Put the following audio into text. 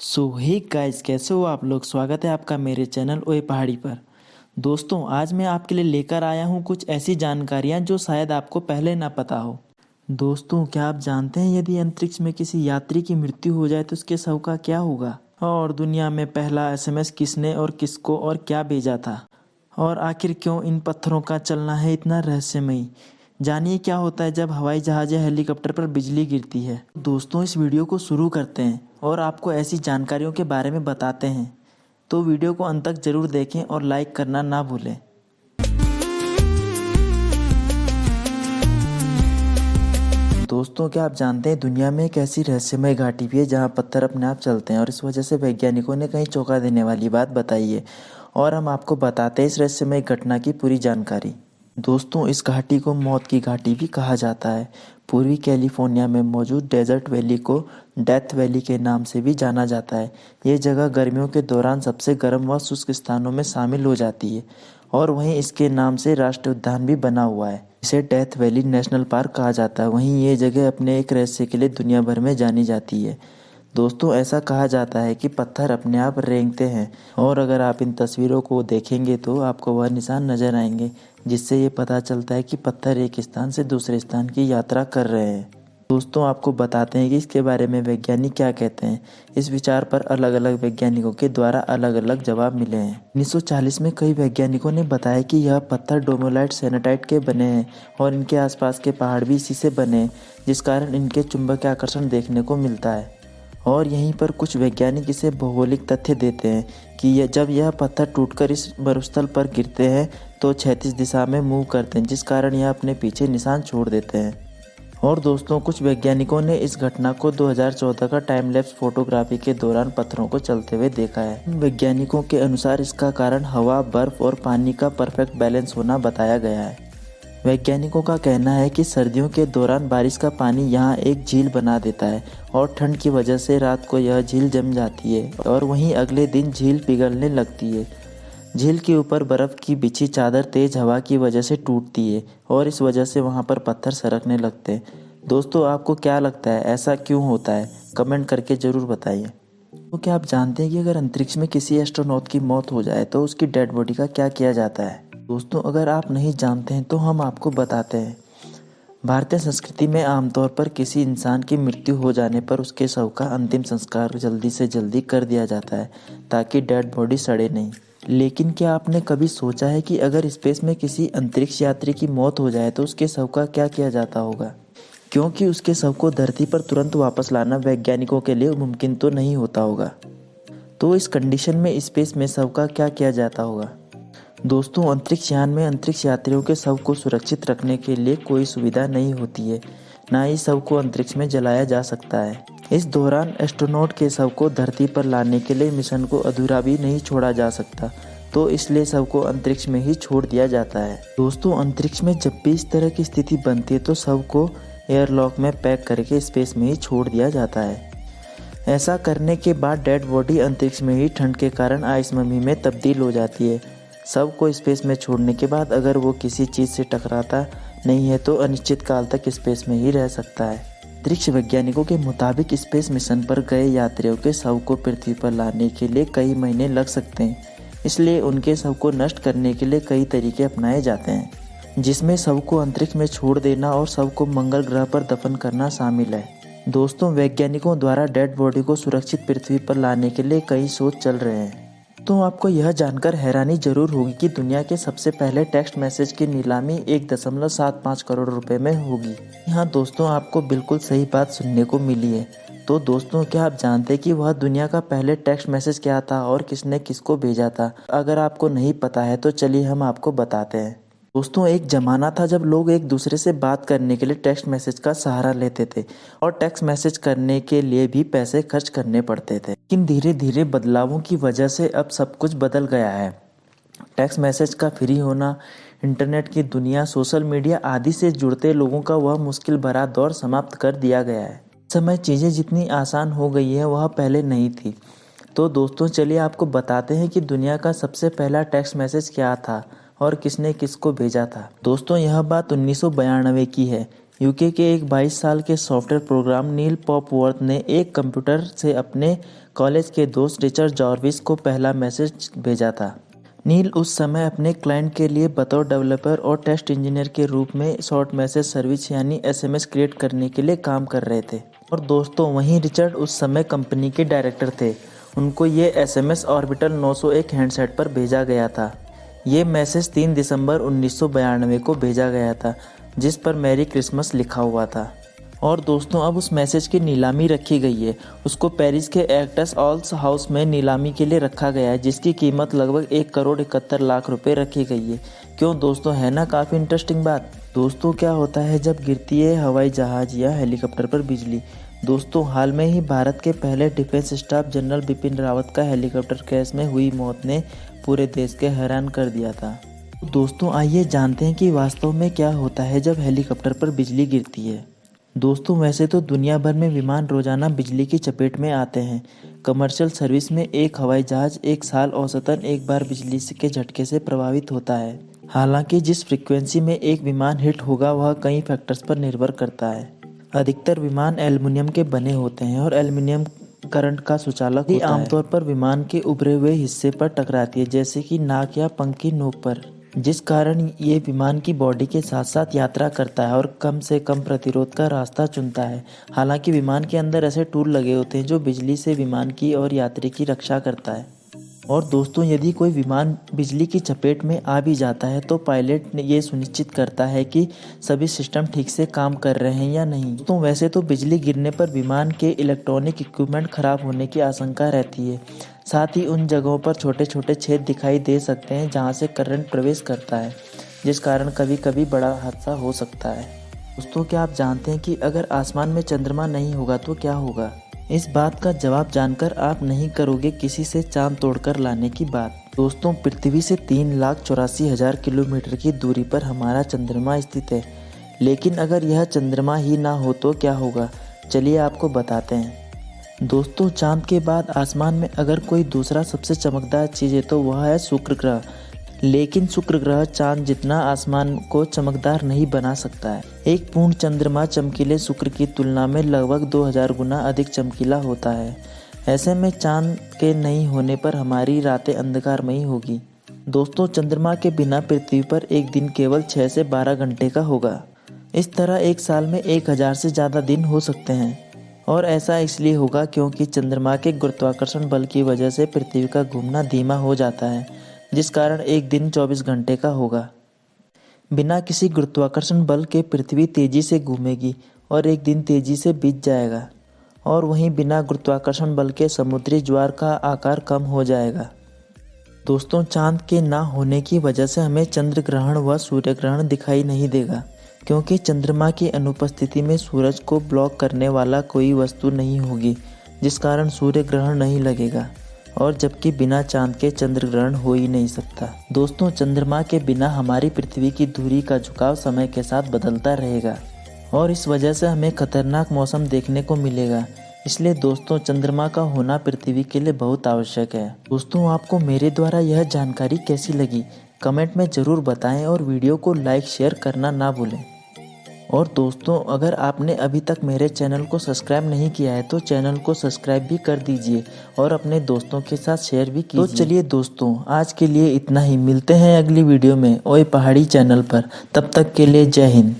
सो hey guys, कैसे हो आप लोग। स्वागत है आपका मेरे चैनल ओए पहाड़ी पर। दोस्तों, आज मैं आपके लिए लेकर आया हूँ कुछ ऐसी जानकारियाँ जो शायद आपको पहले ना पता हो। दोस्तों, क्या आप जानते हैं यदि अंतरिक्ष में किसी यात्री की मृत्यु हो जाए तो उसके शव का क्या होगा। और दुनिया में पहला एसएमएस किसने और किसको और क्या भेजा था। और आखिर क्यों इन पत्थरों का चलना है इतना रहस्यमयी। जानिए क्या होता है जब हवाई जहाज या हेलीकॉप्टर पर बिजली गिरती है। दोस्तों, इस वीडियो को शुरू करते हैं और आपको ऐसी जानकारियों के बारे में बताते हैं। तो वीडियो को अंत तक जरूर देखें और लाइक करना ना भूलें। दोस्तों, क्या आप जानते हैं दुनिया में एक ऐसी रहस्यमय घाटी भी है जहां पत्थर अपने आप चलते हैं और इस वजह से वैज्ञानिकों ने कहीं चौंका देने वाली बात बताई है। और हम आपको बताते हैं इस रहस्यमय घटना की पूरी जानकारी। दोस्तों, इस घाटी को मौत की घाटी भी कहा जाता है। पूर्वी कैलिफोर्निया में मौजूद डेजर्ट वैली को डेथ वैली के नाम से भी जाना जाता है। ये जगह गर्मियों के दौरान सबसे गर्म व शुष्क स्थानों में शामिल हो जाती है और वहीं इसके नाम से राष्ट्रीय उद्यान भी बना हुआ है। इसे डेथ वैली नेशनल पार्क कहा जाता है। वहीं ये जगह अपने एक रहस्य के लिए दुनिया भर में जानी जाती है। दोस्तों, ऐसा कहा जाता है कि पत्थर अपने आप रेंगते हैं और अगर आप इन तस्वीरों को देखेंगे तो आपको वह निशान नजर आएंगे जिससे ये पता चलता है कि पत्थर एक स्थान से दूसरे स्थान की यात्रा कर रहे हैं। दोस्तों, आपको बताते हैं कि इसके बारे में वैज्ञानिक क्या कहते हैं। इस विचार पर अलग अलग वैज्ञानिकों के द्वारा अलग अलग जवाब मिले हैं। 1940 में कई वैज्ञानिकों ने बताया कि यह पत्थर डोमोलाइट सेनेटाइट के बने हैं और इनके आसपास के पहाड़ भी इसी से बने हैं, जिस कारण इनके चुंबकीय आकर्षण देखने को मिलता है। और यहीं पर कुछ वैज्ञानिक इसे भौगोलिक तथ्य देते हैं कि जब यह पत्थर टूटकर इस मरुस्थल पर गिरते हैं तो क्षैतिज दिशा में मूव करते हैं, जिस कारण यह अपने पीछे निशान छोड़ देते हैं। और दोस्तों, कुछ वैज्ञानिकों ने इस घटना को 2014 का टाइम लैप्स फोटोग्राफी के दौरान पत्थरों को चलते हुए देखा है। वैज्ञानिकों के अनुसार इसका कारण हवा, बर्फ और पानी का परफेक्ट बैलेंस होना बताया गया है। वैज्ञानिकों का कहना है कि सर्दियों के दौरान बारिश का पानी यहाँ एक झील बना देता है और ठंड की वजह से रात को यह झील जम जाती है और वहीं अगले दिन झील पिघलने लगती है। झील के ऊपर बर्फ की बिछी चादर तेज हवा की वजह से टूटती है और इस वजह से वहाँ पर पत्थर सरकने लगते हैं। दोस्तों, आपको क्या लगता है ऐसा क्यों होता है? कमेंट करके ज़रूर बताइए। तो क्या आप जानते हैं कि अगर अंतरिक्ष में किसी एस्ट्रोनॉट की मौत हो जाए तो उसकी डेड बॉडी का क्या किया जाता है? दोस्तों, अगर आप नहीं जानते हैं तो हम आपको बताते हैं। भारतीय संस्कृति में आमतौर पर किसी इंसान की मृत्यु हो जाने पर उसके शव का अंतिम संस्कार जल्दी से जल्दी कर दिया जाता है ताकि डेड बॉडी सड़े नहीं। लेकिन क्या आपने कभी सोचा है कि अगर स्पेस में किसी अंतरिक्ष यात्री की मौत हो जाए तो उसके शव का क्या किया जाता होगा? क्योंकि उसके शव को धरती पर तुरंत वापस लाना वैज्ञानिकों के लिए मुमकिन तो नहीं होता होगा। तो इस कंडीशन में स्पेस में शव का क्या किया जाता होगा? दोस्तों, अंतरिक्ष यान में अंतरिक्ष यात्रियों के शव को सुरक्षित रखने के लिए कोई सुविधा नहीं होती है। ना ही शव को अंतरिक्ष में जलाया जा सकता है। इस दौरान एस्ट्रोनॉट के शव को धरती पर लाने के लिए मिशन को अधूरा भी नहीं छोड़ा जा सकता, तो इसलिए शव को अंतरिक्ष में ही छोड़ दिया जाता है। दोस्तों, अंतरिक्ष में जब भी इस तरह की स्थिति बनती है तो शव को एयरलॉक में पैक करके स्पेस में ही छोड़ दिया जाता है। ऐसा करने के बाद डेड बॉडी अंतरिक्ष में ही ठंड के कारण आइस ममी में तब्दील हो जाती है। शव को स्पेस में छोड़ने के बाद अगर वो किसी चीज़ से टकराता नहीं है तो अनिश्चित काल तक स्पेस में ही रह सकता है। अंतरिक्ष वैज्ञानिकों के मुताबिक स्पेस मिशन पर गए यात्रियों के शव को पृथ्वी पर लाने के लिए कई महीने लग सकते हैं, इसलिए उनके शव को नष्ट करने के लिए कई तरीके अपनाए जाते हैं, जिसमें शव को अंतरिक्ष में छोड़ देना और शव को मंगल ग्रह पर दफन करना शामिल है। दोस्तों, वैज्ञानिकों द्वारा डेड बॉडी को सुरक्षित पृथ्वी पर लाने के लिए कई शोध चल रहे हैं। तो आपको यह जानकर हैरानी जरूर होगी कि दुनिया के सबसे पहले टेक्स्ट मैसेज की नीलामी 1.75 करोड़ रुपए में होगी। हाँ दोस्तों, आपको बिल्कुल सही बात सुनने को मिली है। तो दोस्तों, क्या आप जानते हैं कि वह दुनिया का पहले टेक्स्ट मैसेज क्या था और किसने किसको भेजा था? अगर आपको नहीं पता है तो चलिए हम आपको बताते हैं। दोस्तों, एक जमाना था जब लोग एक दूसरे से बात करने के लिए टेक्स्ट मैसेज का सहारा लेते थे और टेक्स्ट मैसेज करने के लिए भी पैसे खर्च करने पड़ते थे। लेकिन धीरे धीरे बदलावों की वजह से अब सब कुछ बदल गया है। टेक्स्ट मैसेज का फ्री होना, इंटरनेट की दुनिया, सोशल मीडिया आदि से जुड़ते लोगों का वह मुश्किल भरा दौर समाप्त कर दिया गया है। इस समय चीज़ें जितनी आसान हो गई है वह पहले नहीं थी। तो दोस्तों, चलिए आपको बताते हैं कि दुनिया का सबसे पहला टेक्स्ट मैसेज क्या था और किसने किसको भेजा था। दोस्तों, यह बात 1992 की है। यूके के एक 22 साल के सॉफ्टवेयर प्रोग्राम नील पॉपवर्थ ने एक कंप्यूटर से अपने कॉलेज के दोस्त रिचर्ड जॉर्विस को पहला मैसेज भेजा था। नील उस समय अपने क्लाइंट के लिए बतौर डेवलपर और टेस्ट इंजीनियर के रूप में शॉर्ट मैसेज सर्विस यानी एसएमएस क्रिएट करने के लिए काम कर रहे थे। और दोस्तों वहीं रिचर्ड उस समय कंपनी के डायरेक्टर थे। उनको ये एसएमएस ऑर्बिटल 901 हैंडसेट पर भेजा गया था। ये मैसेज 3 दिसंबर 1992 को भेजा गया था, जिस पर मैरी क्रिसमस लिखा हुआ था। और दोस्तों अब उस मैसेज की नीलामी रखी गई है। उसको पेरिस के एक्टर्स ऑल्स हाउस में नीलामी के लिए रखा गया है, जिसकी कीमत लगभग 1,71,00,000 रुपये रखी गई है। क्यों दोस्तों, है ना काफ़ी इंटरेस्टिंग बात। दोस्तों क्या होता है जब गिरती है हवाई जहाज़ या हेलीकॉप्टर पर बिजली। दोस्तों हाल में ही भारत के पहले defence staff general Bipin Rawat का हेलीकॉप्टर क्रैश में हुई मौत ने पूरे देश के हैरान कर दिया था। दोस्तों आइए जानते हैं कि वास्तव में क्या होता है जब हेलीकॉप्टर पर बिजली गिरती है। दोस्तों वैसे तो दुनिया भर में विमान रोजाना बिजली की चपेट में आते हैं। कमर्शियल सर्विस में एक हवाई जहाज एक साल औसतन एक बार बिजली के झटके से प्रभावित होता है। हालांकि जिस फ्रीक्वेंसी में एक विमान हिट होगा वह कई फैक्टर्स पर निर्भर करता है। अधिकतर विमान एल्युमिनियम के बने होते हैं और एल्युमिनियम करंट का सुचालक होता है। आमतौर पर विमान के उभरे हुए हिस्से पर टकराती है, जैसे कि नाक या पंख की नोक पर, जिस कारण ये विमान की बॉडी के साथ साथ यात्रा करता है और कम से कम प्रतिरोध का रास्ता चुनता है। हालांकि विमान के अंदर ऐसे टूल लगे होते हैं जो बिजली से विमान की और यात्री की रक्षा करता है। और दोस्तों यदि कोई विमान बिजली की चपेट में आ भी जाता है तो पायलट ये सुनिश्चित करता है कि सभी सिस्टम ठीक से काम कर रहे हैं या नहीं। तो वैसे तो बिजली गिरने पर विमान के इलेक्ट्रॉनिक इक्विपमेंट खराब होने की आशंका रहती है। साथ ही उन जगहों पर छोटे छोटे छेद दिखाई दे सकते हैं जहां से करंट प्रवेश करता है, जिस कारण कभी कभी बड़ा हादसा हो सकता है। दोस्तों क्या आप जानते हैं कि अगर आसमान में चंद्रमा नहीं होगा तो क्या होगा? इस बात का जवाब जानकर आप नहीं करोगे किसी से चांद तोड़कर लाने की बात। दोस्तों पृथ्वी से 3,84,000 किलोमीटर की दूरी पर हमारा चंद्रमा स्थित है। लेकिन अगर यह चंद्रमा ही ना हो तो क्या होगा, चलिए आपको बताते हैं। दोस्तों चांद के बाद आसमान में अगर कोई दूसरा सबसे चमकदार चीज़ है तो वह है शुक्र ग्रह। लेकिन शुक्र ग्रह चांद जितना आसमान को चमकदार नहीं बना सकता है। एक पूर्ण चंद्रमा चमकीले शुक्र की तुलना में लगभग 2000 गुना अधिक चमकीला होता है। ऐसे में चांद के नहीं होने पर हमारी रातें अंधकारमयी होगी। दोस्तों चंद्रमा के बिना पृथ्वी पर एक दिन केवल 6 से 12 घंटे का होगा। इस तरह एक साल में 1000 से ज़्यादा दिन हो सकते हैं। और ऐसा इसलिए होगा क्योंकि चंद्रमा के गुरुत्वाकर्षण बल की वजह से पृथ्वी का घूमना धीमा हो जाता है, जिस कारण एक दिन 24 घंटे का होगा। बिना किसी गुरुत्वाकर्षण बल के पृथ्वी तेजी से घूमेगी और एक दिन तेजी से बीत जाएगा। और वहीं बिना गुरुत्वाकर्षण बल के समुद्री ज्वार का आकार कम हो जाएगा। दोस्तों चांद के ना होने की वजह से हमें चंद्र ग्रहण व सूर्य ग्रहण दिखाई नहीं देगा, क्योंकि चंद्रमा की अनुपस्थिति में सूरज को ब्लॉक करने वाला कोई वस्तु नहीं होगी, जिस कारण सूर्य ग्रहण नहीं लगेगा। और जबकि बिना चांद के चंद्र ग्रहण हो ही नहीं सकता। दोस्तों चंद्रमा के बिना हमारी पृथ्वी की धुरी का झुकाव समय के साथ बदलता रहेगा और इस वजह से हमें खतरनाक मौसम देखने को मिलेगा। इसलिए दोस्तों चंद्रमा का होना पृथ्वी के लिए बहुत आवश्यक है। दोस्तों आपको मेरे द्वारा यह जानकारी कैसी लगी कमेंट में ज़रूर बताएं और वीडियो को लाइक शेयर करना ना भूलें। और दोस्तों अगर आपने अभी तक मेरे चैनल को सब्सक्राइब नहीं किया है तो चैनल को सब्सक्राइब भी कर दीजिए और अपने दोस्तों के साथ शेयर भी कीजिए। तो चलिए दोस्तों आज के लिए इतना ही, मिलते हैं अगली वीडियो में ओए पहाड़ी चैनल पर। तब तक के लिए जय हिंद।